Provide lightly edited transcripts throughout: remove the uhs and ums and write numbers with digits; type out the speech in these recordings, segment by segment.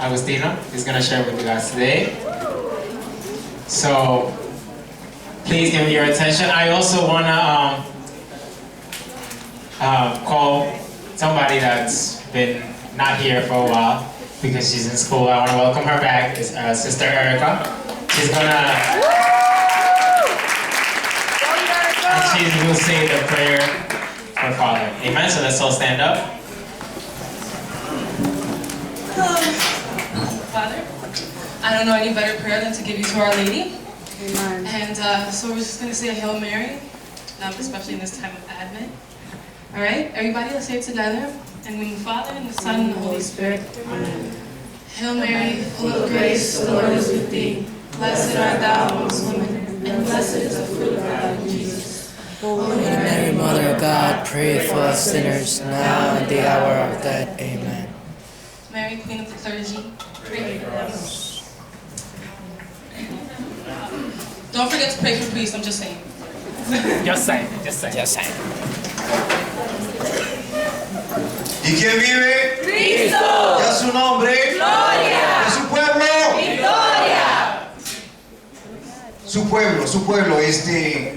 Agustino is going to share with you guys today. So please give me your attention. I also want to call somebody that's been not here for a while because she's in school. I want to welcome her back. It's Sister Erica. She's gonna and she will say the prayer for Father. Amen. So let's all stand up. Father, I don't know any better prayer than to give you to Our Lady. Amen. And so we're just going to say a Hail Mary, especially in this time of Advent. All right, everybody, let's say it together. In the name of the Father, and the Son, and the Holy Spirit. Amen. Hail Mary, full of grace, the Lord is with thee. Blessed art thou amongst women, and blessed is the fruit of thy womb, Jesus. Holy Mary, Mother of God, pray for us sinners, now and the hour of death. Amen. Mary, Queen of the Clergy, pray for us. Don't forget to pray for priests, I'm just saying. Just saying. ¿Y quién vive? Cristo. ¿Y a su nombre? Gloria. ¿Y su pueblo? Victoria. Su pueblo.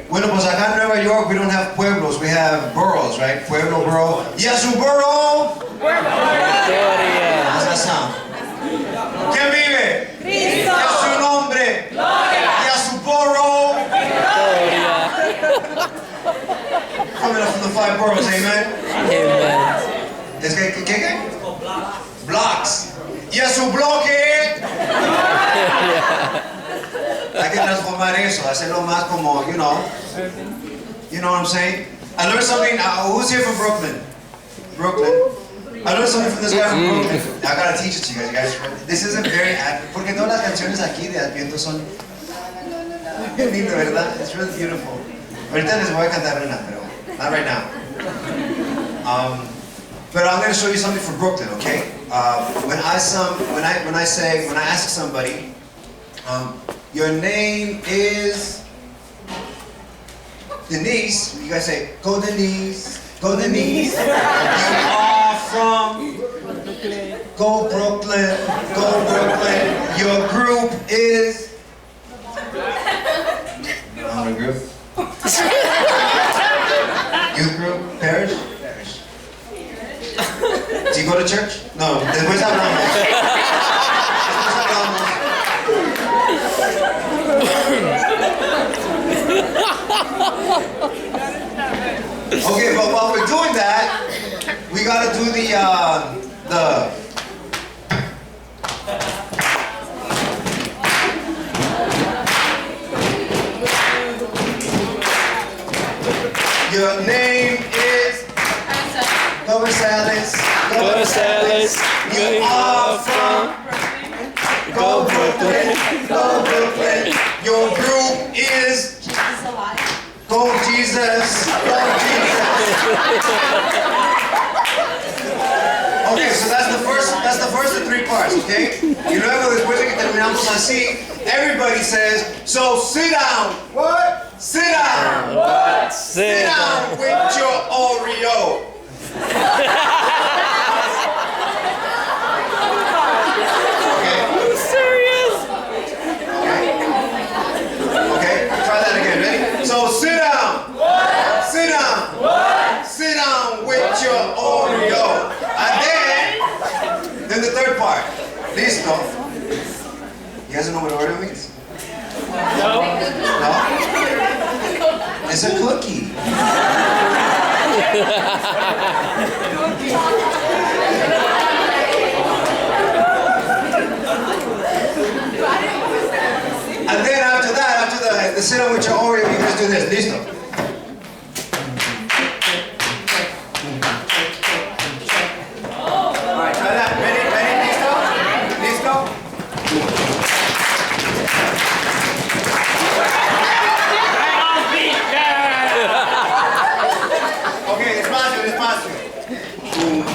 Bueno, pues acá en Nueva York we don't have pueblos, we have boroughs, right? Pueblo, borough. ¿Y a su borough? How's that sound? ¿Quién vive? Cristo. ¿Y a su nombre? Gloria. ¿Y a su borough? Victoria. Coming up from the 5 boroughs, amen? Amen. ¿Es que qué? Blocks. ¿Y a su bloque? Hay que transformar eso, hacerlo más como, you know what I'm saying? I learned something, who's here from Brooklyn? I learned something from this guy from Brooklyn. I gotta teach it to you guys. This isn't very, porque todas las canciones aquí de Adviento son, qué lindo, ¿verdad? It's really beautiful. Ahorita les voy a cantar una, pero not right now. But I'm going to show you something from Brooklyn, okay? When I ask somebody, your name is Denise, you guys say, go Denise, go Denise. You are from, go Brooklyn, go Brooklyn. Your group is, group? Youth group? Parish? Do you go to church? No, después hablamos. Okay, but while we're doing that, we gotta do your name is Torres-corazonpuro-12-18-2011. You are from Go Brooklyn, Go Brooklyn. Your group is Go Jesus, Go Jesus. Okay, so that's the first of 3 parts, okay? Y luego después de que terminamos así, everybody says, so sit down. What? Sit down. What? Sit down with your Oreo. Okay, try that again. Ready? So sit down. What? Sit down. What? Sit down with your Oreo. And then the third part. Listo. You guys know what Oreo means? No. No? It's a cookie. And then after that, after the sit down with your Oreo, you guys do this. Listo. Alright, try that. Ready? Listo? Okay, despacio. Boom, boom.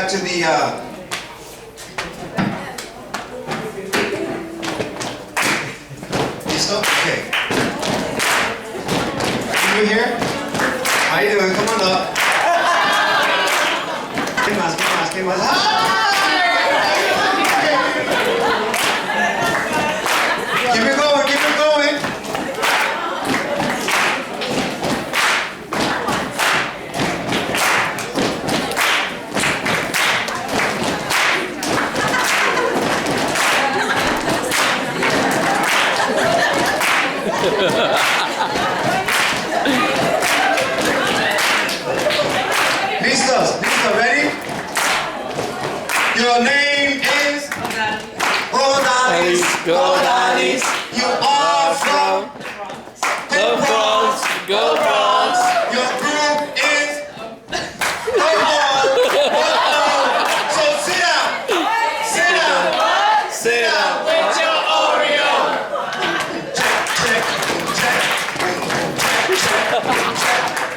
back to the Listo? Okay. Are you here? How you doing? Come on up. ¿Qué más? ¿Qué más? ¿Qué más? Keep it going, keep it going. Listos, ready? Your name is Godalis. Godalis. You are from Go Bronx, go Bronx. Your group is Go So sit down. Sit down. Sit down. With your Oreo. Check, check, check.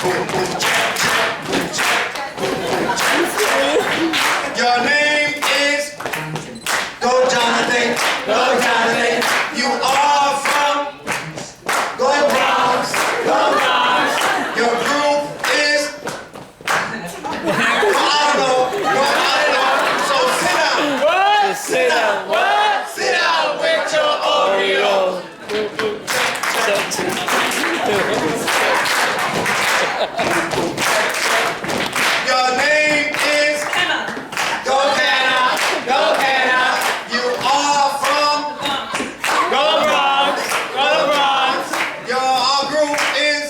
Boom, boom, check, check. Boom, check, boom, boom, check. Your name is Go Jonathan. Go Jonathan. You are from Go Bronx. Go Bronx. Your group is I don't know. So sit down. Sit down. What? Sit down with your Oreo. Your name is Go Canna. Go Canna. You are from Go Bronx. Go Bronx. Your group is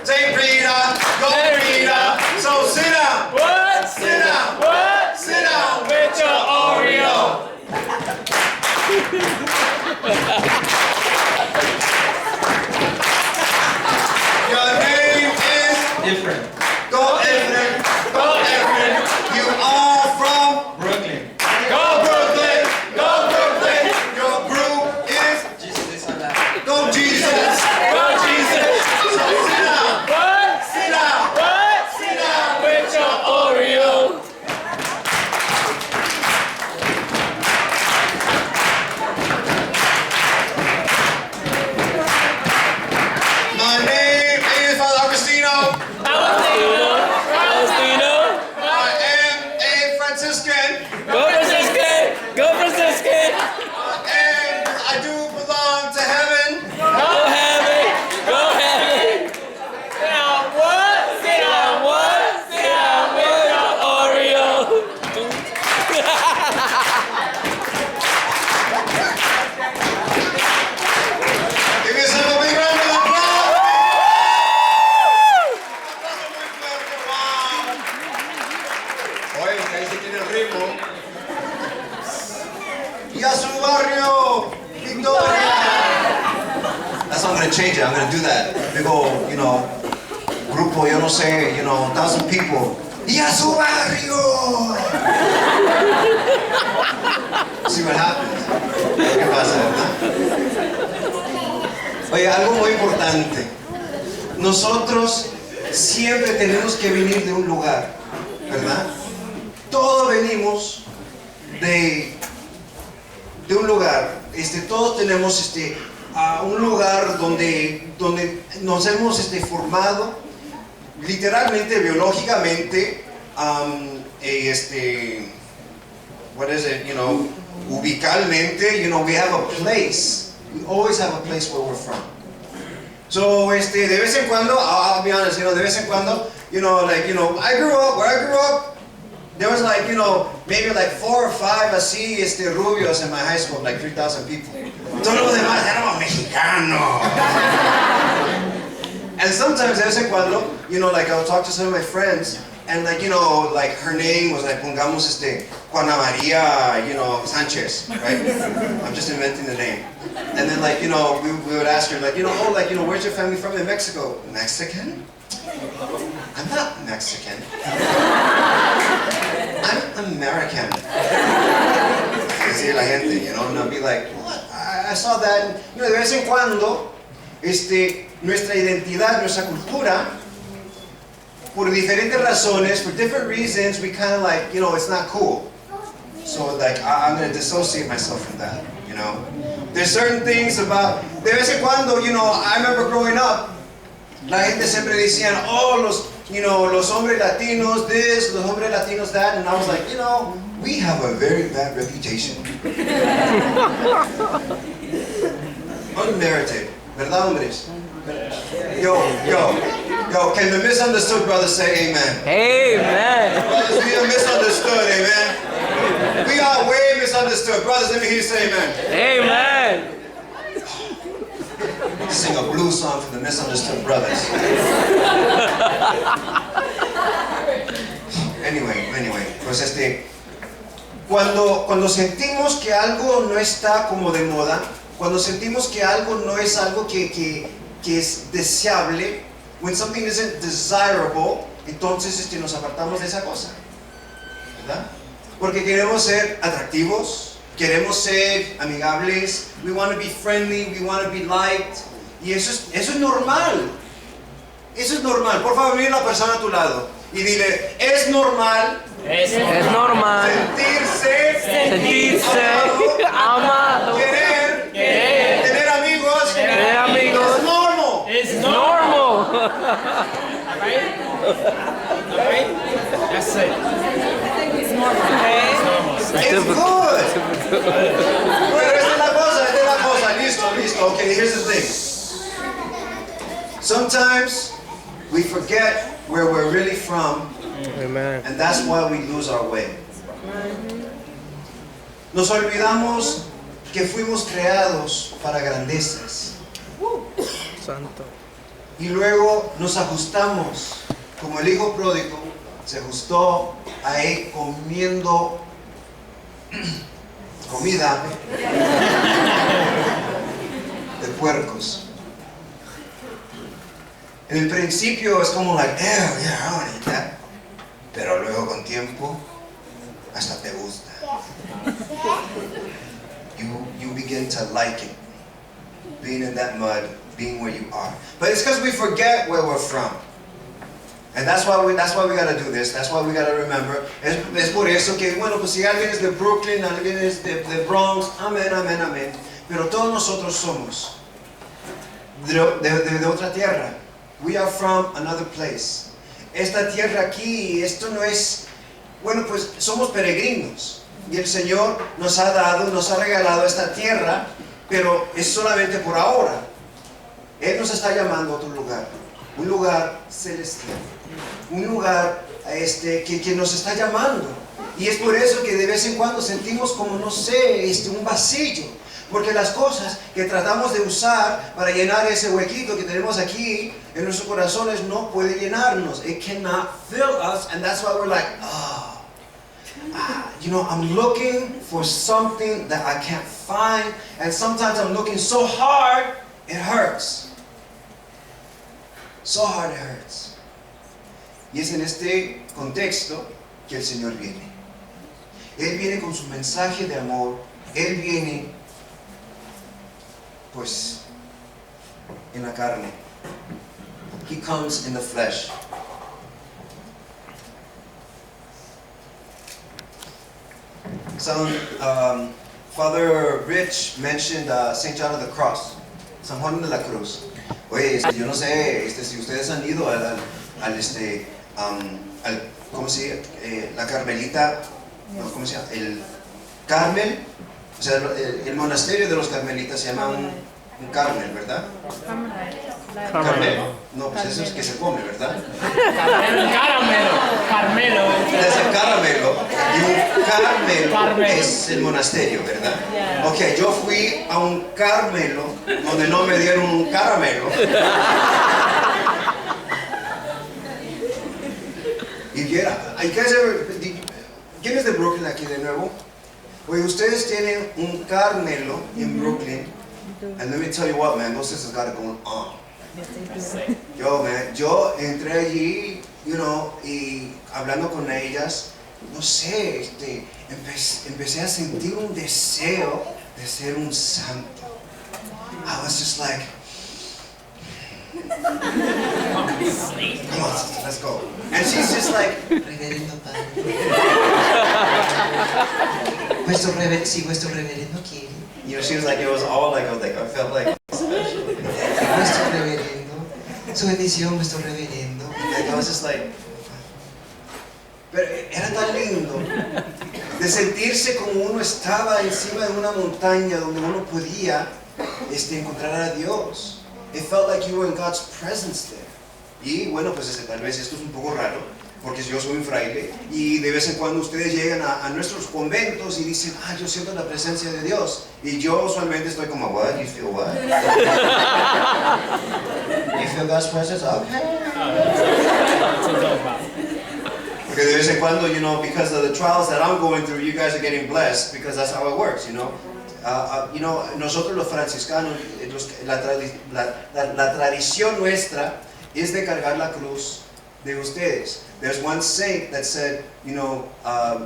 St. Rita. Go Rita. So sit down. What? Sit down. What? Sit down. With your Oreo. Your name is Different. Go Evelyn. Go Evelyn. You are from Brooklyn. Go Brooklyn. Go Brooklyn. Your group is Go Jesus. Go Jesus. So sit down. What? Sit down. What? Sit down. With your Oreo. My name is Father Agustino. Agustino. I am a Franciscan. Go Franciscan. Go Franciscan. And I do belong to heaven. Go heaven. Go heaven. Sit down. What? Sit down. What? Sit down with your Oreo. Give yourself a big round of applause. Wow. Oye, que ahí sí tiene el ritmo. Y a su barrio, Victoria. That's how I'm gonna change it. I'm gonna do that. Big old, grupo, yo no sé, 1,000 people. Y a su barrio. See what happens. ¿Qué pasa, verdad? Oye, algo muy importante. Nosotros siempre tenemos que venir de un lugar, ¿verdad? Todos venimos de un lugar. Todos tenemos un lugar donde nos hemos formado literalmente, biológicamente, what is it, ubicalmente, we have a place. We always have a place where we're from. So, de vez en cuando, I'll be honest, de vez en cuando, where I grew up, there was maybe 4 or 5 así, rubios in my high school, 3,000 people. Todos los demás éramos mexicanos. And sometimes, de vez en cuando, I'll talk to some of my friends, and her name was pongamos Juana Maria, Sanchez, right? I'm just inventing the name. And then we would ask her where's your family from in Mexico? Mexican? I'm not Mexican. I'm American. Decir la gente, and I'll be like, what? I saw that. De vez en cuando, nuestra identidad, nuestra cultura, por diferentes razones, for different reasons, we kind of like, you know, it's not cool. So like, I'm going to dissociate myself from that, you know. There's certain things about, de vez en cuando, you know, I remember growing up, la gente siempre decían, oh, los hombres latinos this, los hombres latinos that, and I was like, you know, we have a very bad reputation. Unmerited, ¿verdad, hombres? Yo, can the misunderstood brothers say amen? Amen. Brothers, we are misunderstood, amen? We are way misunderstood. Brothers, let me hear you say amen. Amen. Sing a blues song for the misunderstood brothers. Anyway, pues cuando sentimos que algo no está como de moda, cuando sentimos que algo no es algo que es deseable, when something isn't desirable, entonces nos apartamos de esa cosa, ¿verdad? Porque queremos ser atractivos, queremos ser amigables, we want to be friendly, we want to be liked, y eso es normal. Eso es normal. Por favor, mira a la persona a tu lado y dile, es normal. Es normal sentirse amado, Querer, tener amigos, es normal. Es normal. Alright? That's it. It's normal. It's good. Pero esta es la cosa, listo. Okay, here's the thing. Sometimes we forget where we're really from, Amen. and that's why we lose our way. Nos olvidamos que fuimos creados para grandezas. Santo. Y luego nos ajustamos, como el hijo pródigo se ajustó ahí comiendo comida de puercos. En el principio es como like, yeah, I want to eat that. Pero luego con tiempo hasta te gusta. You begin to like it, being in that mud, being where you are. But it's because we forget where we're from. And that's why we gotta do this. That's why we gotta remember. Es por eso que, bueno, pues si alguien es de Brooklyn, alguien es de Bronx, amén. Pero todos nosotros somos de otra tierra. We are from another place. Esta tierra aquí, esto no es, bueno, pues somos peregrinos. Y el Señor nos ha regalado esta tierra, pero es solamente por ahora. Él nos está llamando a otro lugar, un lugar celestial, un lugar que nos está llamando. Y es por eso que de vez en cuando sentimos como, no sé, un vacío. Porque las cosas que tratamos de usar para llenar ese huequito que tenemos aquí en nuestros corazones no puede llenarnos. It cannot fill us, and that's why we're like, you know, I'm looking for something that I can't find, and sometimes I'm looking so hard, it hurts. So hard it hurts. Y es en este contexto que el Señor viene. Él viene con su mensaje de amor. Él viene, pues, en la carne. He comes in the flesh. Father Rich mentioned St. John of the Cross, San Juan de la Cruz. Oye, yo no sé si ustedes han ido ¿cómo se dice? La Carmelita, no, ¿cómo se llama? El Carmel, o sea, el monasterio de los Carmelitas se llama un Carmel, ¿verdad? Carmelo. No, pues eso es que se come, ¿verdad? Carmelo. Es el caramelo. Y un Carmelo es el monasterio, ¿verdad? Ok, yo fui a un Carmelo donde no me dieron un caramelo. Y viera, ¿quién es de Brooklyn aquí de nuevo? Oye, ustedes tienen un Carmelo en Brooklyn. And let me tell you what, man, those sisters got it going on. Yo entré allí, you know, y hablando con ellas, no sé, empecé a sentir un deseo de ser un santo. I was just like, Come on, sister, let's go. And she's just like, reverendo padre. Si vuestro reverendo quiere. You know, she was like, it was all like, I felt like, vuestro reverendo, su bendición, vuestro reverendo. Like, I was just like, pero era tan lindo de sentirse como uno estaba encima de una montaña donde uno podía encontrar a Dios. It felt like you were in God's presence there. Y bueno, pues tal vez esto es un poco raro, porque yo soy un fraile, y de vez en cuando ustedes llegan a nuestros conventos y dicen, yo siento la presencia de Dios. Y yo usualmente estoy como, what? You feel what? You feel God's presence? Okay. Porque de vez en cuando, you know, because of the trials that I'm going through, you guys are getting blessed, because that's how it works, you know. Nosotros los franciscanos, la tradición nuestra es de cargar la cruz de ustedes. There's one saint that said, you know, I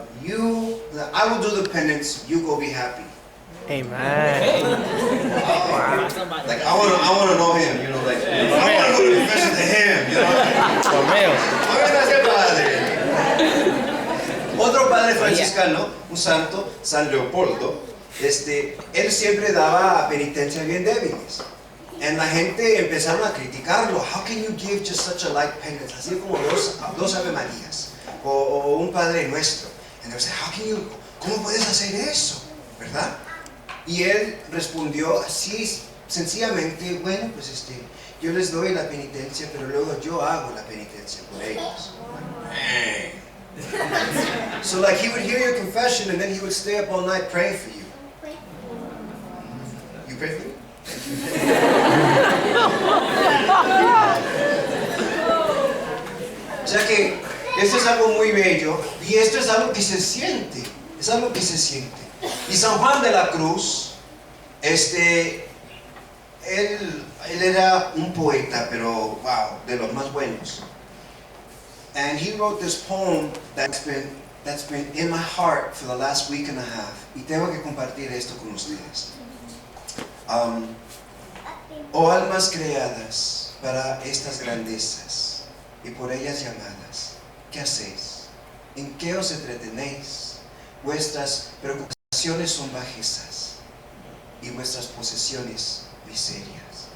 will do the penance, you go be happy. Amen. Like I want to know him, you know, like I want to go to confession to him, you know. For real. Otro padre franciscano, un santo, San Leopoldo, él siempre daba penitencia bien débiles. Y la gente empezaron a criticarlo. How can you give just such a light penance? Así como dos Ave Marías o un Padre Nuestro. And they would say, ¿cómo puedes hacer eso? ¿Verdad? Y él respondió así, sencillamente, bueno, pues yo les doy la penitencia, pero luego yo hago la penitencia por ellos. So like he would hear your confession and then he would stay up all night praying for you. You pray for me? O sea que esto es algo muy bello y esto es algo que se siente, es algo que se siente. Y San Juan de la Cruz, él era un poeta, pero wow, de los más buenos. And he wrote this poem that's been in my heart for the last week and a half. Y tengo que compartir esto con ustedes. Oh almas creadas para estas grandezas y por ellas llamadas, ¿qué hacéis? ¿En qué os entretenéis? Vuestras preocupaciones son bajezas y vuestras posesiones miserias.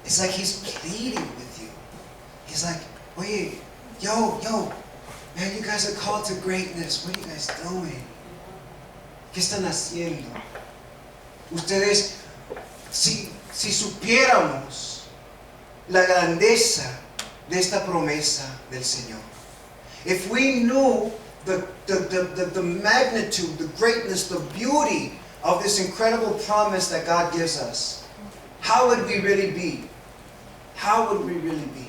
It's like he's pleading with you. He's like, oye, yo, man, you guys are called to greatness. What are you guys doing? ¿Qué están haciendo? Ustedes, si supiéramos la grandeza de esta promesa del Señor, if we knew the magnitude, the greatness, the beauty of this incredible promise that God gives us, how would we really be? How would we really be?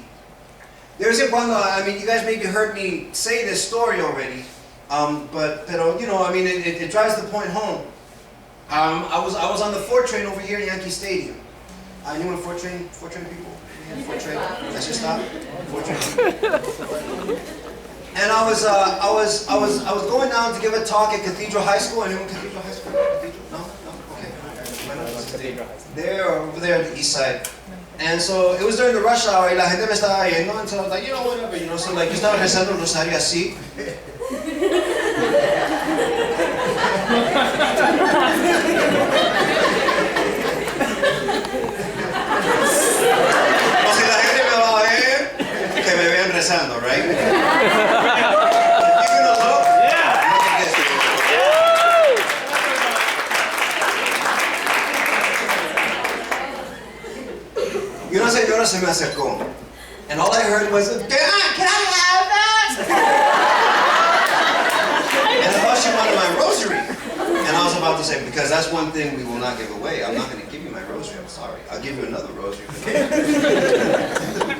There's a one, I mean, you guys maybe heard me say this story already, but you know, I mean, it drives the point home. I was on the 4 train over here in Yankee Stadium. Anyone 4 train people? 4 train. That's your stop. 4 train. And I was going down to give a talk at Cathedral High School. Anyone Cathedral High School? Cathedral? No? Okay. There or over there at the east side. And so it was during the rush hour y la gente me estaba yendo, and so I was like, you know, whatever, you know, so like yo estaba rezando el rosario así. O si la gente me va a ver, que me vean rezando, right? You know, so? Y una señora se me acercó, and all I heard was, can I have that? And I thought she wanted my rosary. And I was about to say, because that's one thing we will not give away. I'm not going to give you my rosary, I'm sorry. I'll give you another rosary.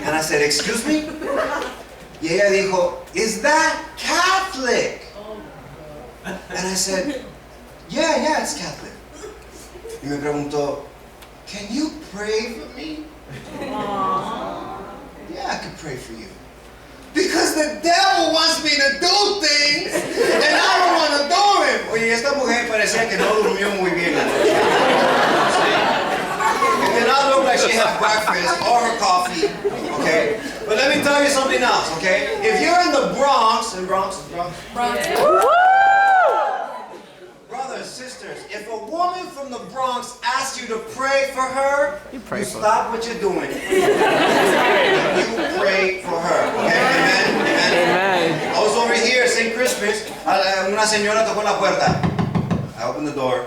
And I said, excuse me? Y ella dijo, is that Catholic? And I said, yeah, it's Catholic. Y me preguntó, can you pray for me? Yeah, I can pray for you. Because the devil wants me to do things and I don't want to do them. Oye, esta mujer parecía que no durmió muy bien la noche. It did not look like she had breakfast or her coffee, okay? But let me tell you something else, okay? If you're in the Bronx, brothers, sisters, if a woman from the Bronx asks you to pray for her, you stop what you're doing. You pray for her, okay? Amen? Amen? I was over here, St. Christmas, una señora tocó la puerta. I opened the door.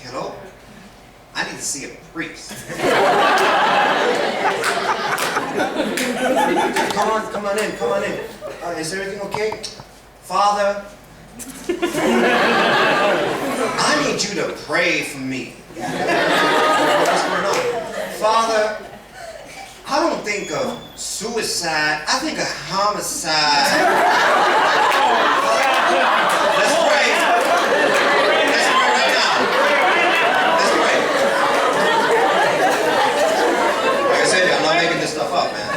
Hello? I need to see a priest. Come on in. Is everything okay? Father, I need you to pray for me. What's going on? Father, I don't think of suicide, I think of homicide. Let's pray. Let's pray right now. Let's pray. Like I said, I'm not making this stuff up, man.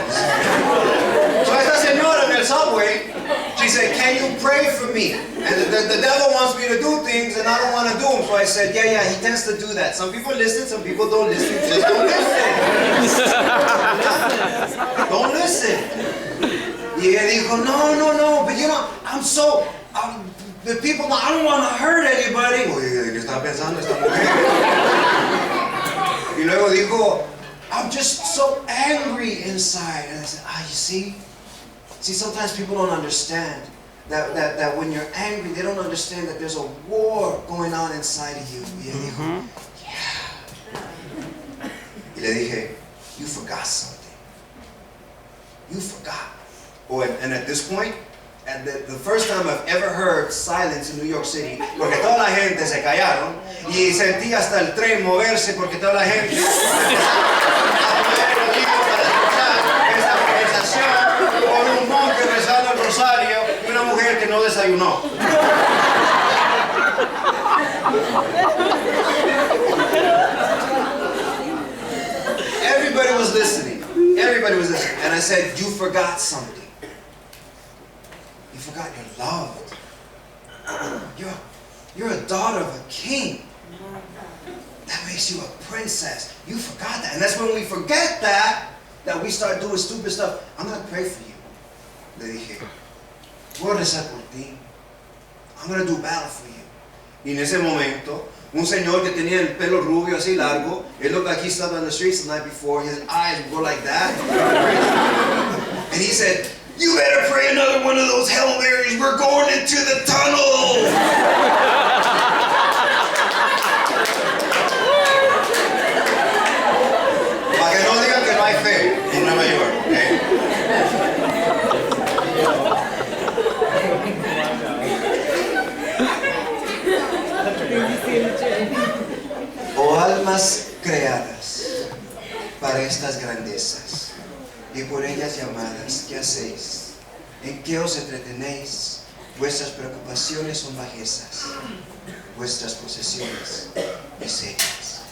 So esta señora en el subway, she said, can you pray for me? And the devil wants me to do things and I don't want to do them. So I said, yeah, he tends to do that. Some people listen, some people don't listen. Just don't listen. Don't listen. Y ella dijo, no, but you know, the people, I don't want to hurt anybody. Oye, ¿qué está pensando esta mujer? Y luego dijo, I'm just so angry inside. And I said, you see? See, sometimes people don't understand that when you're angry, they don't understand that there's a war going on inside of you. Y ella dijo, yeah. Y le dije, you forgot something. You forgot. Oh, and at this point, and the first time I've ever heard silence in New York City, porque toda la gente se callaron y sentí hasta el tren moverse porque toda la gente esa conversación con un monje rezando el rosario y una mujer que no desayunó. Everybody was listening. And I said, you forgot something. You forgot you're loved. You're a daughter of a king. That makes you a princess. You forgot that. And that's when we forget that we start doing stupid stuff. I'm going to pray for you. Le dije, voy a rezar por ti. I'm going to do battle for you. Y en ese momento, un señor que tenía el pelo rubio así largo, it looked like he slept on the streets the night before. His eyes were like that. And he said, you better pray another one of those Hail Marys. We're going into the tunnel. Para que no digan que no hay fe en Nueva York, okay? Oh almas creadas para estas grandezas y por ellas llamadas, ¿qué hacéis? ¿En qué os entretenéis? Vuestras preocupaciones son bajezas, vuestras posesiones miserias.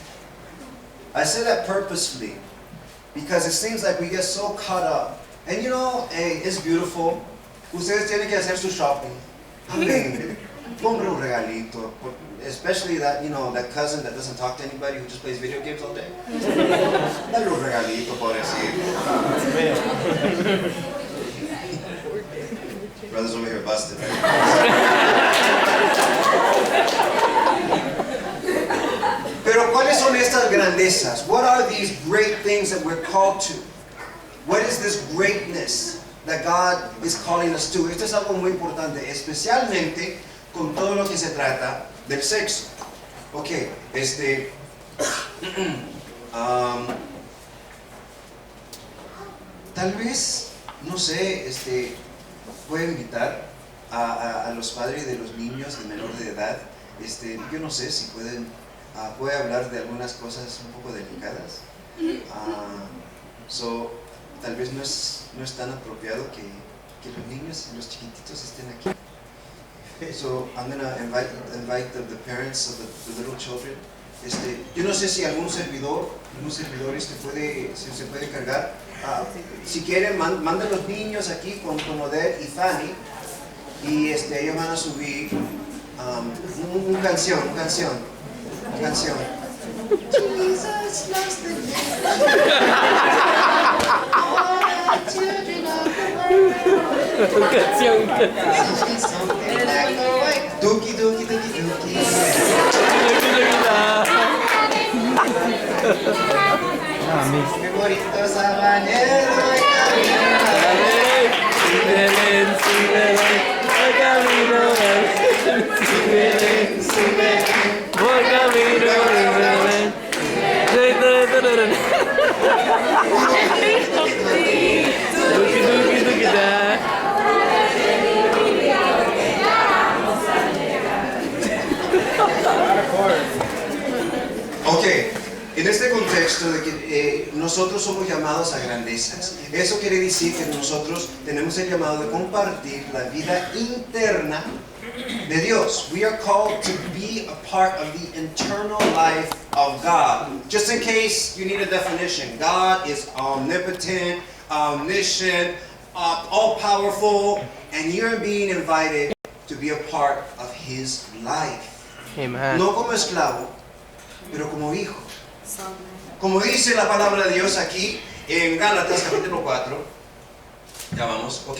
I say that purposefully because it seems like we get so caught up. And you know, hey, it's beautiful. Ustedes tienen que hacer su shopping. Amén. Compre un regalito. Especially that, you know, that cousin that doesn't talk to anybody, who just plays video games all day. Dale un regalito, pobrecito. Brothers over here busted. Pero ¿cuáles son estas grandezas? What are these great things that we're called to? What is this greatness that God is calling us to? Esto es algo muy importante, especialmente con todo lo que se trata del sexo. Ok, tal vez, no sé, voy a invitar a los padres de los niños de menor de edad. Yo no sé si puede hablar de algunas cosas un poco delicadas. Tal vez no es tan apropiado que los niños y los chiquititos estén aquí. So I'm gonna invite the parents of the little children. Yo no sé si algún servidor se puede cargar. Si quieren, manden los niños aquí con Odette y Fanny y ellos van a subir una canción. Jesus loves the children of the world. Canción. Something black or white. Dookie, dookie, dookie, dookie. Qué bonito sabanero de Ok, en este contexto de que nosotros somos llamados a grandezas, eso quiere decir que nosotros tenemos el llamado de compartir la vida interna de Dios. We are called to be a part of the internal life of God. Just in case you need a definition, God is omnipotent, omniscient, all-powerful, and you're being invited to be a part of His life. Amen. No como esclavo, pero como hijo. Como dice la palabra de Dios aquí en Gálatas capítulo 4. Ya vamos, ok.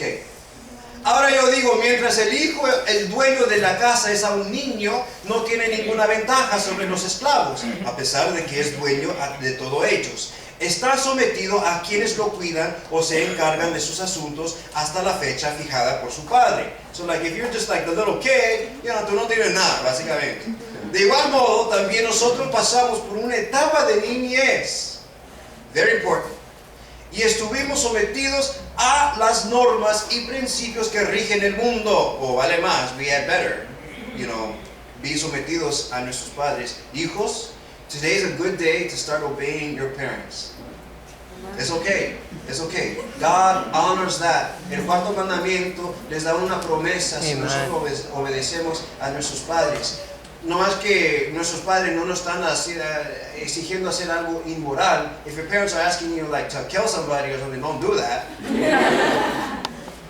Ahora yo digo, mientras el hijo, el dueño de la casa es a un niño, no tiene ninguna ventaja sobre los esclavos, a pesar de que es dueño de todos ellos. Está sometido a quienes lo cuidan o se encargan de sus asuntos hasta la fecha fijada por su padre. So like if you're just like the little kid, tú no tienes nada, básicamente. De igual modo, también nosotros pasamos por una etapa de niñez. Very important. Y estuvimos sometidos a las normas y principios que rigen el mundo. O vale más, we had better, be sometidos a nuestros padres. Hijos, today is a good day to start obeying your parents. It's okay, it's okay. God honors that. El cuarto mandamiento les da una promesa si nosotros obedecemos a nuestros padres. No es que nuestros padres no nos están exigiendo hacer algo inmoral. If your parents are asking you like to kill somebody or something, don't do that.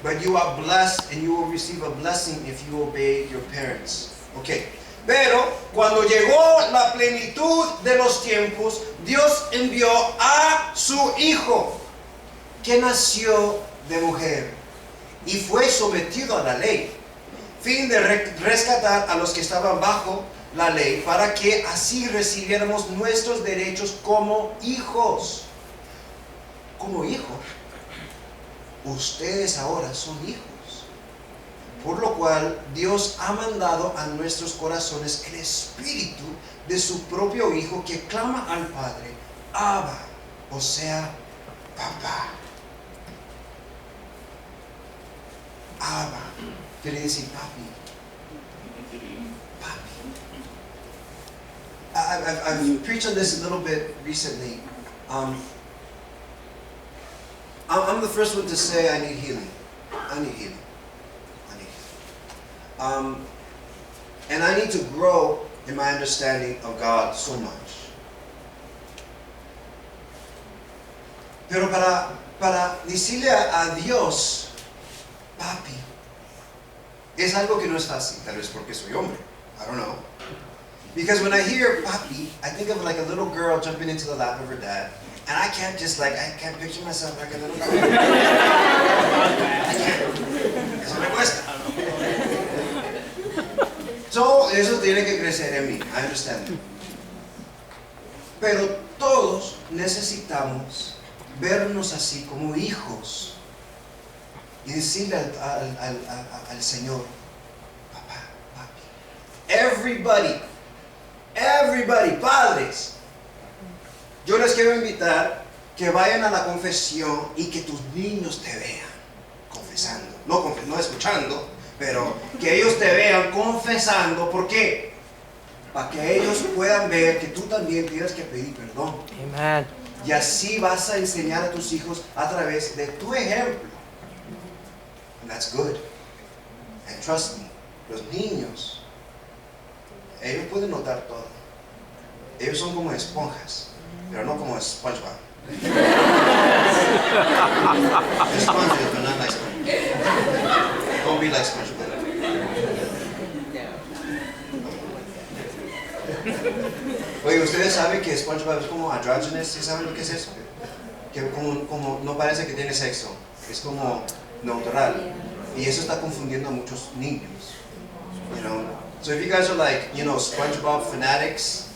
But you are blessed and you will receive a blessing if you obey your parents. Okay. Pero cuando llegó la plenitud de los tiempos, Dios envió a su Hijo, que nació de mujer y fue sometido a la ley, fin de rescatar a los que estaban bajo la ley, para que así recibiéramos nuestros derechos como hijos. Como hijos, ustedes ahora son hijos. Por lo cual Dios ha mandado a nuestros corazones el espíritu de su propio Hijo, que clama al Padre, Abba, o sea, papá. Abba quiere decir papi. Papi. I've preached on this a little bit recently. I'm the first one to say I need healing. I need healing. And I need to grow in my understanding of God so much. Pero para decirle a Dios, papi, es algo que no es fácil, tal vez porque soy hombre. I don't know. Because when I hear papi, I think of like a little girl jumping into the lap of her dad. And I can't picture myself like a little girl. I can't. Eso me cuesta. So, eso tiene que crecer en mí. I understand. Pero todos necesitamos vernos así como hijos y decirle al Señor, papá, papi. Everybody, padres. Yo les quiero invitar que vayan a la confesión y que tus niños te vean confesando. No escuchando, pero que ellos te vean confesando. ¿Por qué? Para que ellos puedan ver que tú también tienes que pedir perdón. Amen. Y así vas a enseñar a tus hijos a través de tu ejemplo. And that's good. And trust me, los niños, ellos pueden notar todo. Ellos son como esponjas, pero no como SpongeBob. Sponges, but not like SpongeBob. Don't be like SpongeBob. Oye, ¿ustedes saben que SpongeBob es como andrógenos? ¿Sí saben lo que es eso? Que como no parece que tiene sexo, es como neutral. Y eso está confundiendo a muchos niños. You know? So if you guys are like, you know, SpongeBob fanatics,